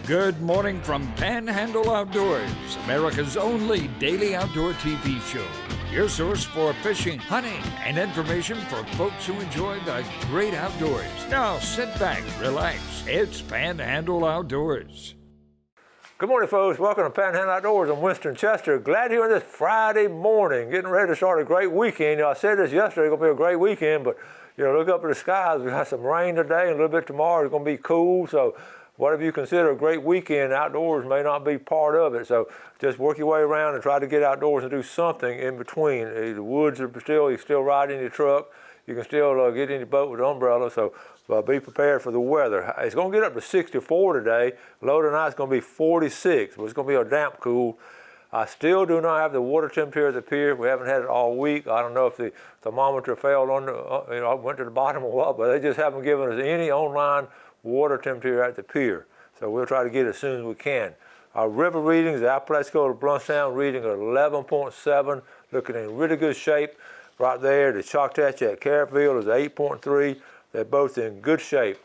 Good morning from Panhandle Outdoors, America's only daily outdoor TV show. Your source for fishing, hunting, and information for folks who enjoy the great outdoors. Now sit back, relax. It's Panhandle Outdoors. Good morning, folks. Welcome to Panhandle Outdoors. I'm Winston Chester. Glad you're on this Friday morning, getting ready to start a great weekend. I said this yesterday, it's going to be a great weekend, but look up at the skies. We got some rain today and a little bit tomorrow. It's going to be cool, so whatever you consider a great weekend, outdoors may not be part of it. So just work your way around and try to get outdoors and do something in between. The woods are still, you can still ride in your truck. You can still get in your boat with an umbrella. So be prepared for the weather. It's going to get up to 64 today. Low tonight's going to be 46, but it's going to be a damp cool. I still do not have the water temperature at the pier. We haven't had it all week. I don't know if the thermometer fell on the, went to the bottom or what, but they just haven't given us any online water temperature at the pier. So we'll try to get it as soon as we can. Our river readings, the Apalachicola to Bluntstown reading at 11.7, looking in really good shape. Right there, the Choctaw at Carrotville is 8.3. They're both in good shape.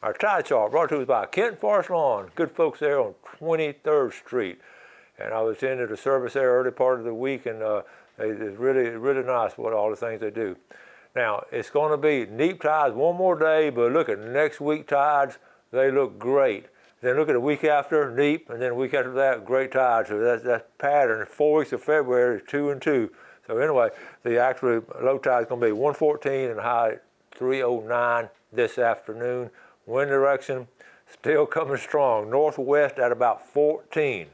Our tide chart brought to us by Kent Forest Lawn. Good folks there on 23rd Street. And I was attending the service there early part of the week, and it's really, really nice what all the things they do. Now, it's going to be neap tides one more day, but look at next week tides. They look great. Then look at the week after, neap, and then the week after that, great tides. So that's pattern. 4 weeks of February is 2 and 2. So anyway, the actual low tide is going to be 114 and high 309 this afternoon. Wind direction still coming strong. Northwest at about 14.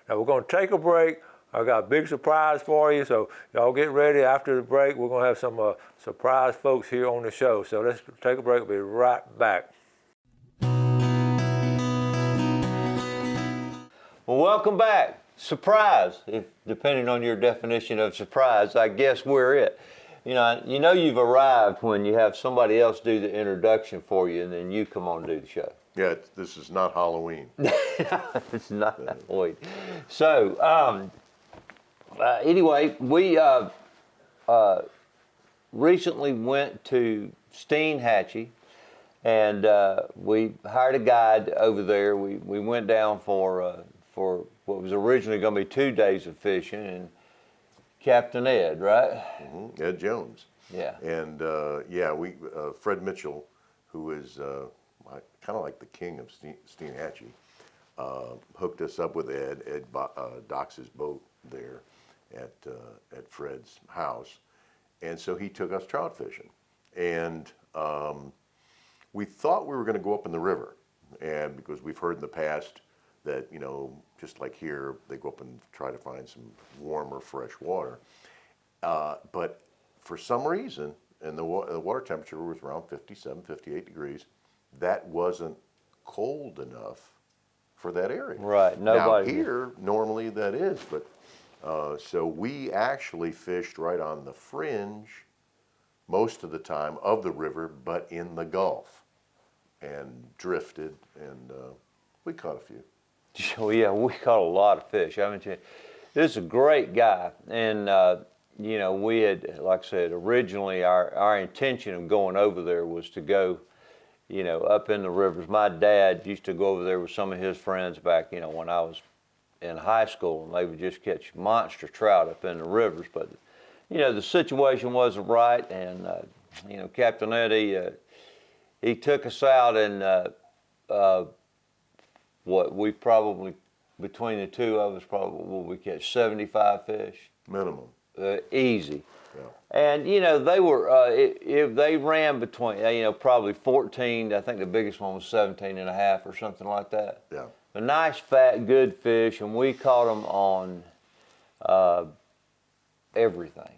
Now we're going to take a break. I got a big surprise for you, so y'all get ready. After the break, we're going to have some surprise folks here on the show. So let's take a break. We'll be right back. Well, welcome back. Surprise, if depending on your definition of surprise, I guess we're it. You know you've arrived when you have somebody else do the introduction for you, and then you come on and do the show. Yeah, this is not Halloween. It's not Halloween. So, anyway, we recently went to Steenhatchee, and we hired a guide over there. We went down for what was originally going to be 2 days of fishing, and Captain Ed, right? Mm-hmm. Ed Jones. Yeah. And we Fred Mitchell, who is kind of like the king of Steenhatchee, hooked us up with Ed. Ed docks his boat there at Fred's house, and so he took us trout fishing, and we thought we were going to go up in the river, and because we've heard in the past that just like here, they go up and try to find some warmer, fresh water. But for some reason, and the water temperature was around 57, 58 degrees, that wasn't cold enough for that area. Right. Now here, normally that is, but so we actually fished right on the fringe most of the time of the river, but in the Gulf, and drifted, and we caught a few. Oh yeah, we caught a lot of fish. This is a great guy, and we had, like I said, originally our intention of going over there was to go, up in the rivers. My dad used to go over there with some of his friends back, when I was in high school, and they would just catch monster trout up in the rivers. But the situation wasn't right, and Captain Eddie, he took us out, and we probably, between the two of us, we catch 75 fish minimum. Easy. Yeah. And they were if they ran between probably 14. I think the biggest one was 17 and a half or something like that. Yeah. A nice fat good fish, and we caught them on everything.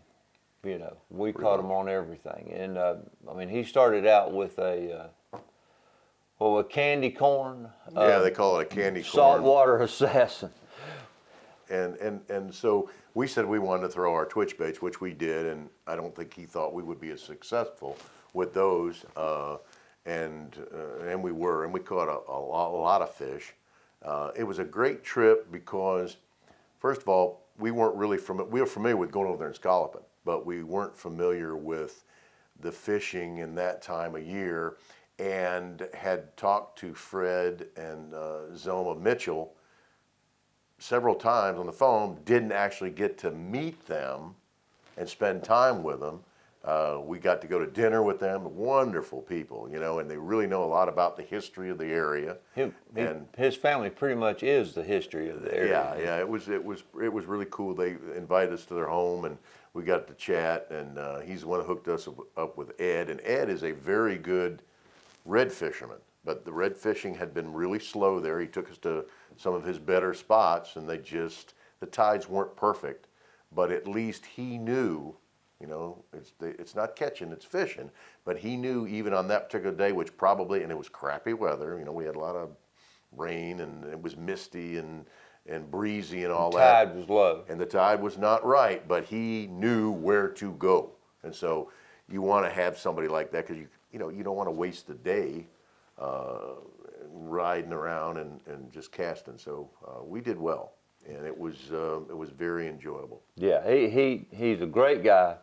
We caught them on everything. And he started out with a candy corn. Yeah, they call it a candy corn. Saltwater assassin. And so we said we wanted to throw our twitch baits, which we did, and I don't think he thought we would be as successful with those, and we were, and we caught a lot of fish. It was a great trip because, first of all, we weren't really we were familiar with going over there and scalloping, but we weren't familiar with the fishing in that time of year. and had talked to Fred and Zelma Mitchell several times on the phone, didn't actually get to meet them and spend time with them. We got to go to dinner with them. Wonderful people, you know, and they really know a lot about the history of the area. His family pretty much is the history of the area. Yeah, it was really cool. They invited us to their home, and we got to chat. And he's the one who hooked us up with Ed. And Ed is a very good red fisherman, but the red fishing had been really slow there. He took us to some of his better spots, and the tides weren't perfect, but at least he knew. You know, it's not catching, it's fishing. But he knew even on that particular day, which probably, and it was crappy weather, you know, we had a lot of rain and it was misty and breezy and all that. The tide was low. And the tide was not right, but he knew where to go. And so you want to have somebody like that because you don't want to waste the day riding around and just casting. So we did well, and it was very enjoyable. Yeah, he's a great guy.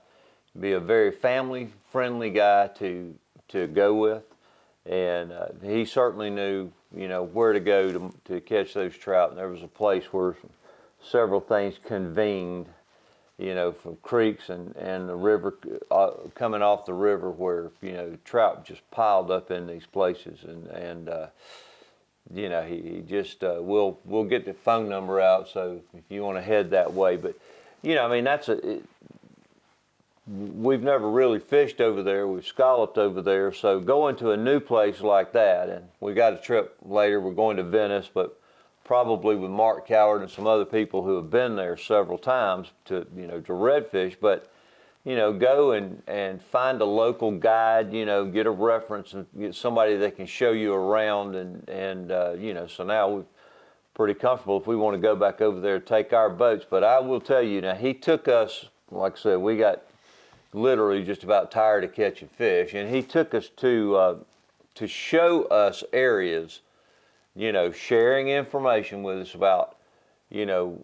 Be a very family-friendly guy to go with, and he certainly knew, you know, where to go to catch those trout. And there was a place where several things convened, you know, from creeks and the river, coming off the river, where, you know, trout just piled up in these places, and you know, he just we'll get the phone number out, so if you want to head that way. But you know, I mean, we've never really fished over there. We've scalloped over there. So going to a new place like that, and we got a trip later. We're going to Venice, but probably with Mark Coward and some other people who have been there several times to redfish. But, you know, go and find a local guide, you know, get a reference and get somebody that can show you around. And you know, so now we're pretty comfortable if we want to go back over there, take our boats. But I will tell you, now, he took us, like I said, we got literally just about tired of catching fish, and he took us to show us areas, you know, sharing information with us about, you know,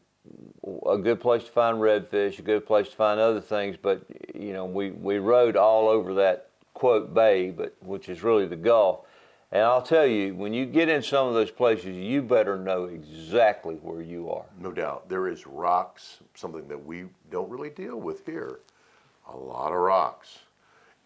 a good place to find redfish, a good place to find other things. But you know, we rode all over that quote bay, but which is really the Gulf. And I'll tell you, when you get in some of those places, you better know exactly where you are. No doubt. There is rocks, something that we don't really deal with here. A lot of rocks.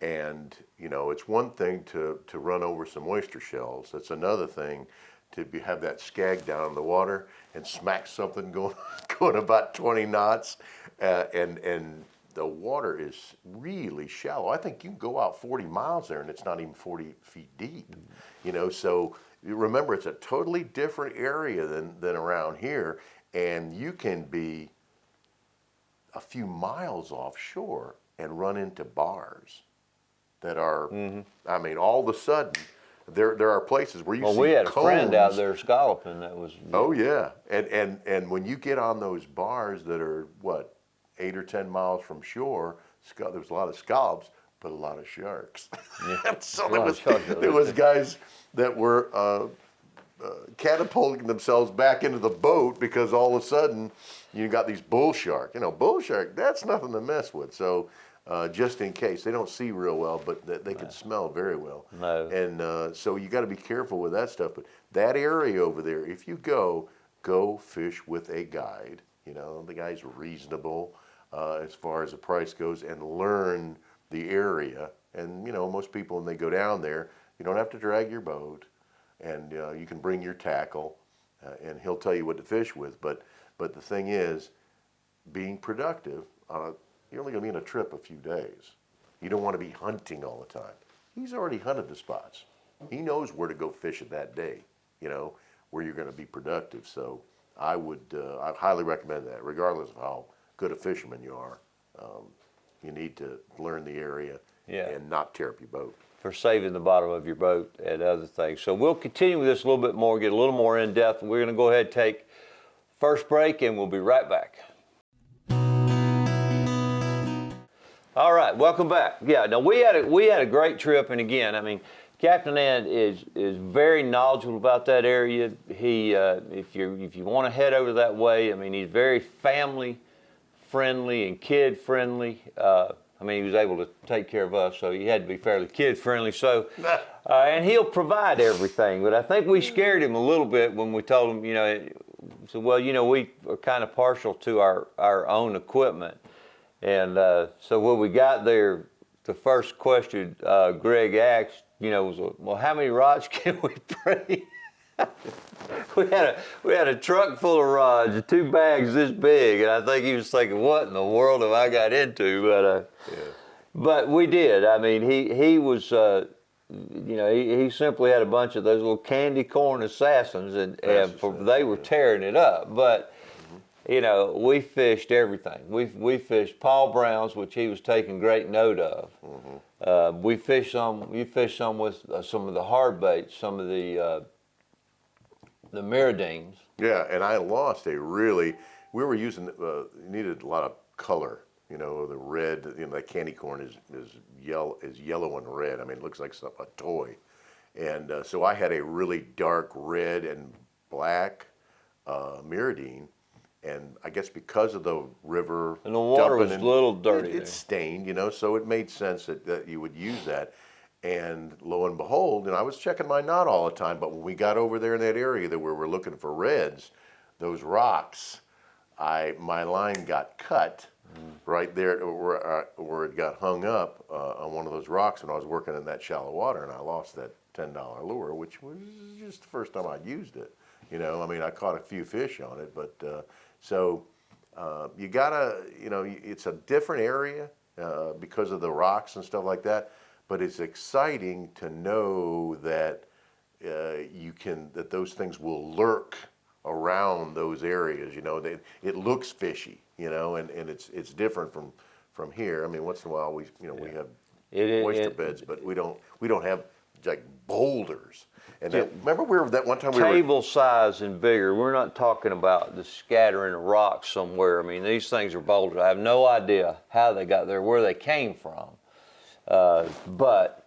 And, you know, it's one thing to run over some oyster shells. It's another thing to have that skag down in the water and smack something going about 20 knots. And the water is really shallow. I think you can go out 40 miles there and it's not even 40 feet deep. You know, so remember, it's a totally different area than around here. And you can be a few miles offshore and run into bars that are, I mean, all of a sudden, there are places where you see we had a cones. friend out there scalloping that was... Oh, yeah. And when you get on those bars that are, 8 or 10 miles from shore, there's a lot of scallops, but a lot of sharks. Yeah. So there was guys that were catapulting themselves back into the boat because all of a sudden you got these bull shark. You know, bull shark, that's nothing to mess with. So just in case, they don't see real well, but they can smell very well. No. And so you got to be careful with that stuff. But that area over there, if you go fish with a guide. You know, the guy's reasonable as far as the price goes, and learn the area. And you know, most people when they go down there, you don't have to drag your boat, and you can bring your tackle, and he'll tell you what to fish with. But the thing is, being productive, you're only going to be on a trip a few days. You don't want to be hunting all the time. He's already hunted the spots. He knows where to go fish it that day, you know, where you're going to be productive. So I highly recommend that, regardless of how good a fisherman you are. You need to learn the area and not tear up your boat. For saving the bottom of your boat and other things. So we'll continue with this a little bit more, get a little more in depth. We're going to go ahead and take first break, and we'll be right back. All right, welcome back. Yeah, now we had a great trip, and again, I mean, Captain Ed is very knowledgeable about that area. He, if you want to head over that way, I mean, he's very family friendly and kid friendly. I mean, he was able to take care of us, so he had to be fairly kid-friendly. So, and he'll provide everything. But I think we scared him a little bit when we told him, so, well, we are kind of partial to our own equipment. And so when we got there, the first question Greg asked, was, well, how many rods can we bring? We had a truck full of rods, 2 bags this big, and I think he was thinking, "What in the world have I got into?" But we did. I mean, he was, he simply had a bunch of those little candy corn assassins, and they were tearing it up. But we fished everything. We fished Paul Brown's, which he was taking great note of. We fished some. You fished some with some of the hard baits, some of the Miradines. Yeah, and I lost we were using, needed a lot of color, the red, that candy corn is yellow and red. I mean, it looks like a toy. And so I had a really dark red and black Miradine. And I guess because of the river. And the water was a little dirty. It's stained, so it made sense that you would use that. And lo and behold, I was checking my knot all the time, but when we got over there in that area where we're looking for reds, those rocks, my line got cut right there where it got hung up on one of those rocks when I was working in that shallow water, and I lost that $10 lure, which was just the first time I'd used it. I mean, I caught a few fish on it, but so you gotta, it's a different area because of the rocks and stuff like that. But it's exciting to know that that those things will lurk around those areas. It looks fishy, and it's different from here. I mean, once in a while we have oyster beds, but we don't have like boulders. And remember that one time table size and bigger. We're not talking about the scattering of rocks somewhere. I mean, these things are boulders. I have no idea how they got there, where they came from. But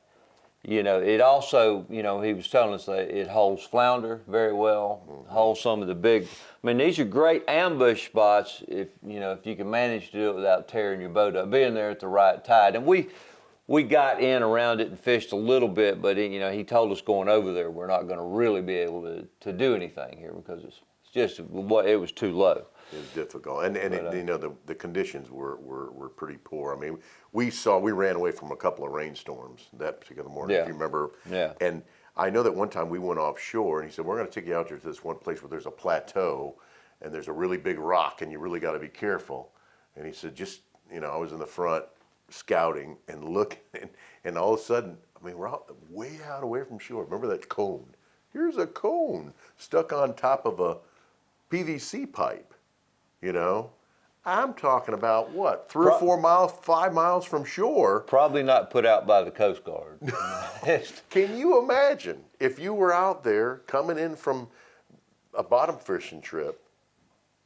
it also, he was telling us that it holds flounder very well, holds some of the big. I mean, these are great ambush spots if you can manage to do it without tearing your boat up, being there at the right tide. And we got in around it and fished a little bit, but he told us going over there we're not going to really be able to do anything here because it's just it was too low. It was difficult, and the conditions were pretty poor. I mean, we ran away from a couple of rainstorms that particular morning, if you remember. Yeah. And I know that one time we went offshore, and he said, "We're going to take you out there to this one place where there's a plateau, and there's a really big rock, and you really got to be careful." And he said, I was in the front scouting and looking, and all of a sudden, I mean, we're way out away from shore. Remember that cone? Here's a cone stuck on top of a PVC pipe. I'm talking about what, 3 or 4 miles, 5 miles from shore. Probably not put out by the Coast Guard. Can you imagine if you were out there coming in from a bottom fishing trip,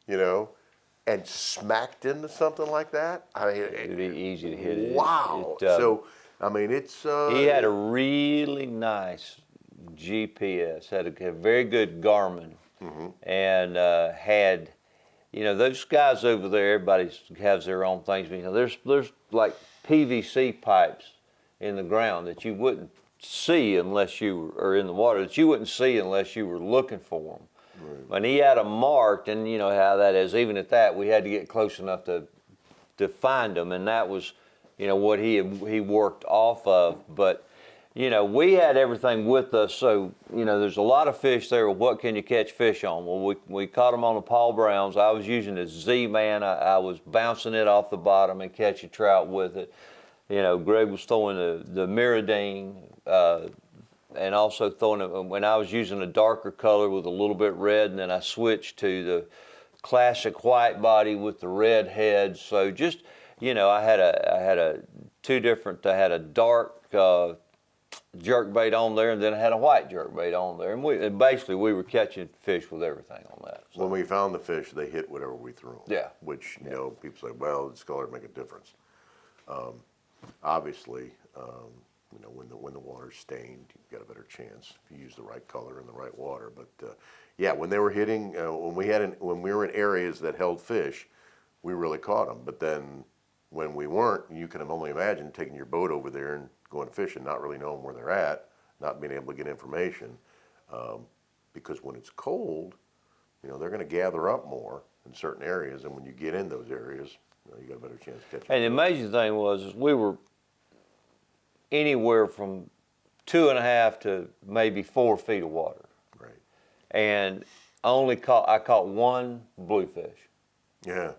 and smacked into something like that? I mean, it'd be easy to hit it. Wow. So, I mean, it's. He had a really nice GPS, had a very good Garmin, and had. Those guys over there, everybody has their own things. There's like PVC pipes in the ground that you wouldn't see unless you were in the water, that you wouldn't see unless you were looking for them. Right. And he had them marked, and you know how that is. Even at that, we had to get close enough to find them, and that was, what he worked off of. But we had everything with us, so, there's a lot of fish there. What can you catch fish on? Well, we caught them on the Paul Browns. I was using a Z-Man. I was bouncing it off the bottom and catching trout with it. Greg was throwing the Miradine, and also throwing it when I was using a darker color with a little bit red, and then I switched to the classic white body with the red head. So just, I had a dark jerkbait on there, and then I had a white jerkbait on there, and basically we were catching fish with everything on that. So. When we found the fish, they hit whatever we threw them. Yeah. Which people say, well, the color make a difference. Obviously, when the water's stained, you've got a better chance if you use the right color in the right water. But when they were hitting, when we were in areas that held fish, we really caught them. But then when we weren't, you can only imagine taking your boat over there and going fishing, not really knowing where they're at, not being able to get information. Because when it's cold, they're going to gather up more in certain areas, and when you get in those areas, you got a better chance of catching. And the amazing thing was we were anywhere from 2.5 to maybe 4 feet of water. Right. And I caught one bluefish. Yeah.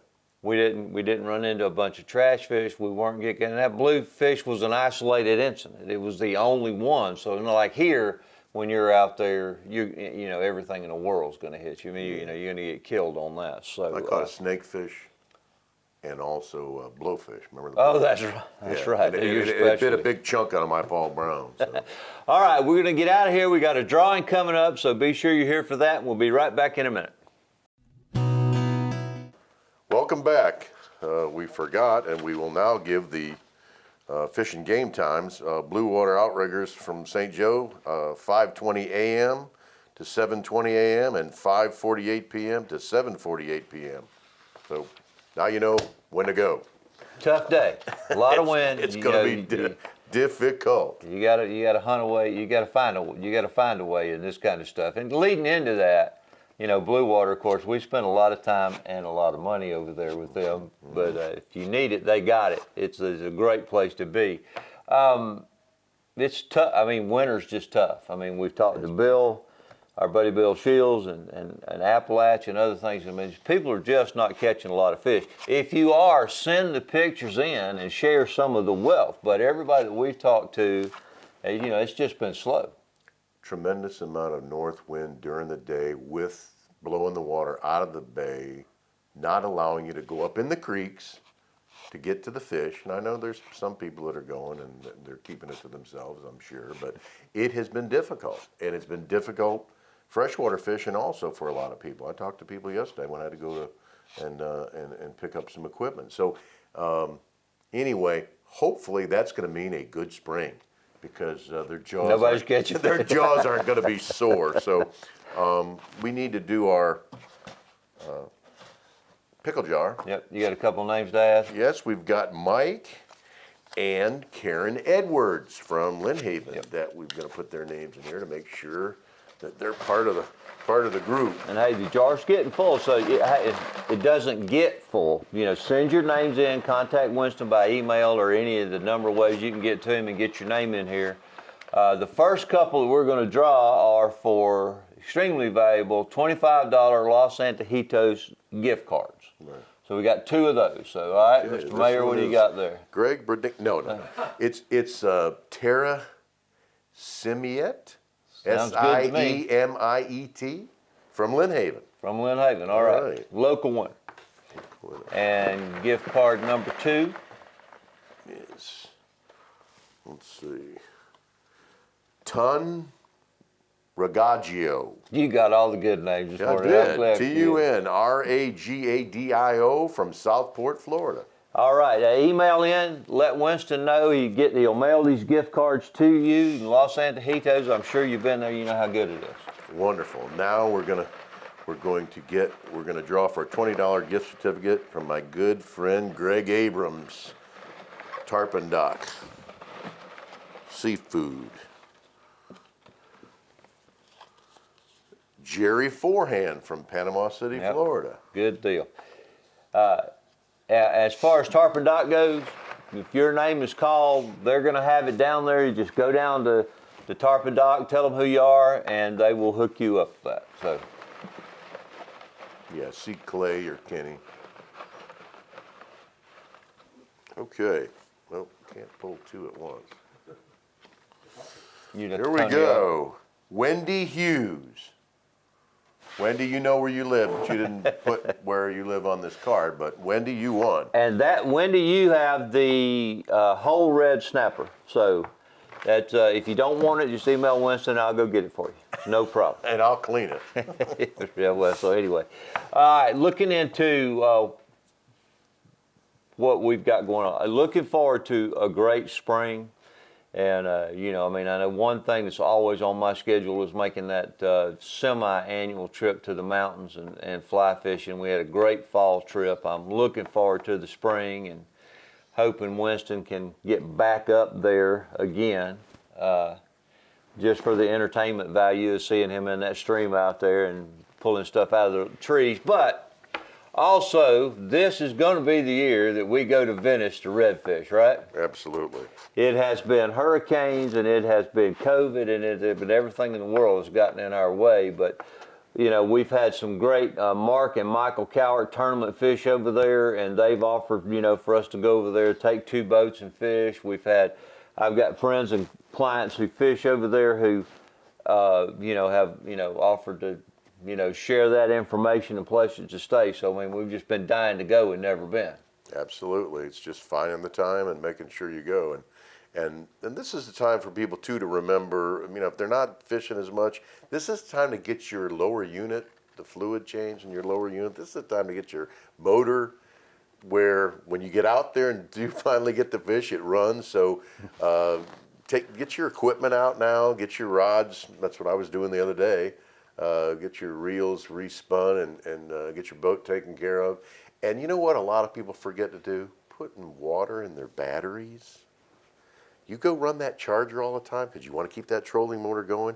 We didn't run into a bunch of trash fish. We weren't getting, and that bluefish was an isolated incident. It was the only one. So like here, when you're out there, everything in the world's going to hit you. I mean, you're going to get killed on that. So I caught a snakefish and also a blowfish. Remember the oh, blowfish? that's right. That's right. And it bit a big chunk out of my Paul Brown. So. All right, we're going to get out of here. We got a drawing coming up, so be sure you're here for that. We'll be right back in a minute. Welcome back. We forgot, and we will now give the fish and game times. Blue Water Outriggers from St. Joe, 5:20 a.m. to 7:20 a.m. and 5:48 p.m. to 7:48 p.m. So now you know when to go. Tough day. A lot of wind. It's going to be difficult. You gotta hunt away. You gotta find a way in this kind of stuff. And leading into that, Blue Water, of course, we spent a lot of time and a lot of money over there with them. But if you need it, they got it. It's a great place to be. It's tough. I mean, winter's just tough. I mean, we've talked to Bill, our buddy Bill Shields, and Appalachia and other things. I mean, people are just not catching a lot of fish. If you are, send the pictures in and share some of the wealth. But everybody that we've talked to, it's just been slow. Tremendous amount of north wind during the day with blowing the water out of the bay, not allowing you to go up in the creeks to get to the fish. And I know there's some people that are going and they're keeping it to themselves, I'm sure, but it has been difficult. And it's been difficult freshwater fishing also for a lot of people. I talked to people yesterday when I had to go and pick up some equipment. So anyway, hopefully that's going to mean a good spring, because their jaws aren't going to be sore. So we need to do our pickle jar. Yep, you got a couple names to ask? Yes, we've got Mike and Karen Edwards from Lynn Haven that we're going to put their names in here to make sure that they're part of the group. And hey, the jar's getting full, so it doesn't get full. Send your names in, contact Winston by email or any of the number of ways you can get to him and get your name in here. The first couple that we're going to draw are for extremely valuable $25 Los Antojitos gift cards. Right. So we got 2 of those. So all right, okay, Mr. Mayor, what do you got there? Greg Burdick. No. It's Tara Simiet. Siemiet from Lynn Haven. From Lynn Haven, all right. Local one. And gift card number 2 is, let's see, Tun Ragaggio. You got all the good names. I did. TUNRAGADIO from Southport, Florida. All right, email in, let Winston know. He'll mail these gift cards to you in Los Antojitos. I'm sure you've been there, you know how good it is. Wonderful. Now we're gonna draw for a $20 gift certificate from my good friend Greg Abrams, Tarpon Dock Seafood. Jerry Forehand from Panama City, Florida. Good deal. As far as Tarpon Dock goes, if your name is called, they're going to have it down there. You just go down to the Tarpon Dock, tell them who you are, and they will hook you up with that. So, yeah, see Clay or Kenny. Okay. Well, can't pull 2 at once. Here we go. Wendy Hughes. Wendy, you know where you live, but you didn't put where you live on this card, but Wendy, you won. And that, Wendy, you have the whole red snapper. So that's, if you don't want it, just email Winston, I'll go get it for you. No problem. And I'll clean it. Yeah, well, so anyway. All right, looking into what we've got going on. Looking forward to a great spring. And, I know one thing that's always on my schedule is making that semi-annual trip to the mountains and fly fishing. We had a great fall trip. I'm looking forward to the spring and hoping Winston can get back up there again, just for the entertainment value of seeing him in that stream out there and pulling stuff out of the trees. But also, this is going to be the year that we go to Venice to redfish, right? Absolutely. It has been hurricanes, and it has been COVID, and it has been everything in the world has gotten in our way. But, you know, we've had some great Mark and Michael Cowart tournament fish over there, and they've offered, you know, for us to go over there, take 2 boats and fish. I've got friends and clients who fish over there who, you know, have, you know, offered to, you know, share that information and places to stay. So, I mean, we've just been dying to go and never been. Absolutely. It's just finding the time and making sure you go. And this is the time for people, too, to remember, you know, if they're not fishing as much, this is the time to get your lower unit, the fluid change in your lower unit. This is the time to get your motor, where when you get out there and do finally get the fish, it runs. So get your equipment out now, get your rods. That's what I was doing the other day. Get your reels respun and get your boat taken care of. And you know what a lot of people forget to do? Putting water in their batteries. You go run that charger all the time because you want to keep that trolling motor going,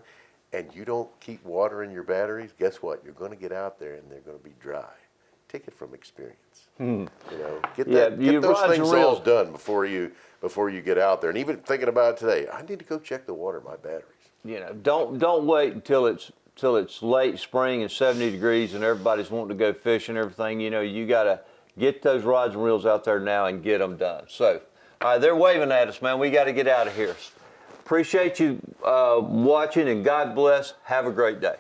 and you don't keep water in your batteries, guess what? You're going to get out there and they're going to be dry. Take it from experience. You know, get those things all done before you get out there. And even thinking about it today, I need to go check the water in my batteries. You know, don't wait until it's late spring and 70 degrees and everybody's wanting to go fish and everything. You know, you got to get those rods and reels out there now and get them done. So, all right, they're waving at us, man. We got to get out of here. Appreciate you watching, and God bless. Have a great day.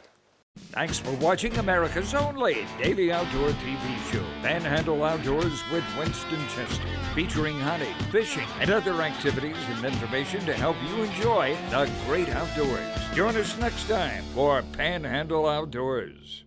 Thanks for watching America's only daily outdoor TV show, Panhandle Outdoors with Winston Chester, featuring hunting, fishing, and other activities and information to help you enjoy the great outdoors. Join us next time for Panhandle Outdoors.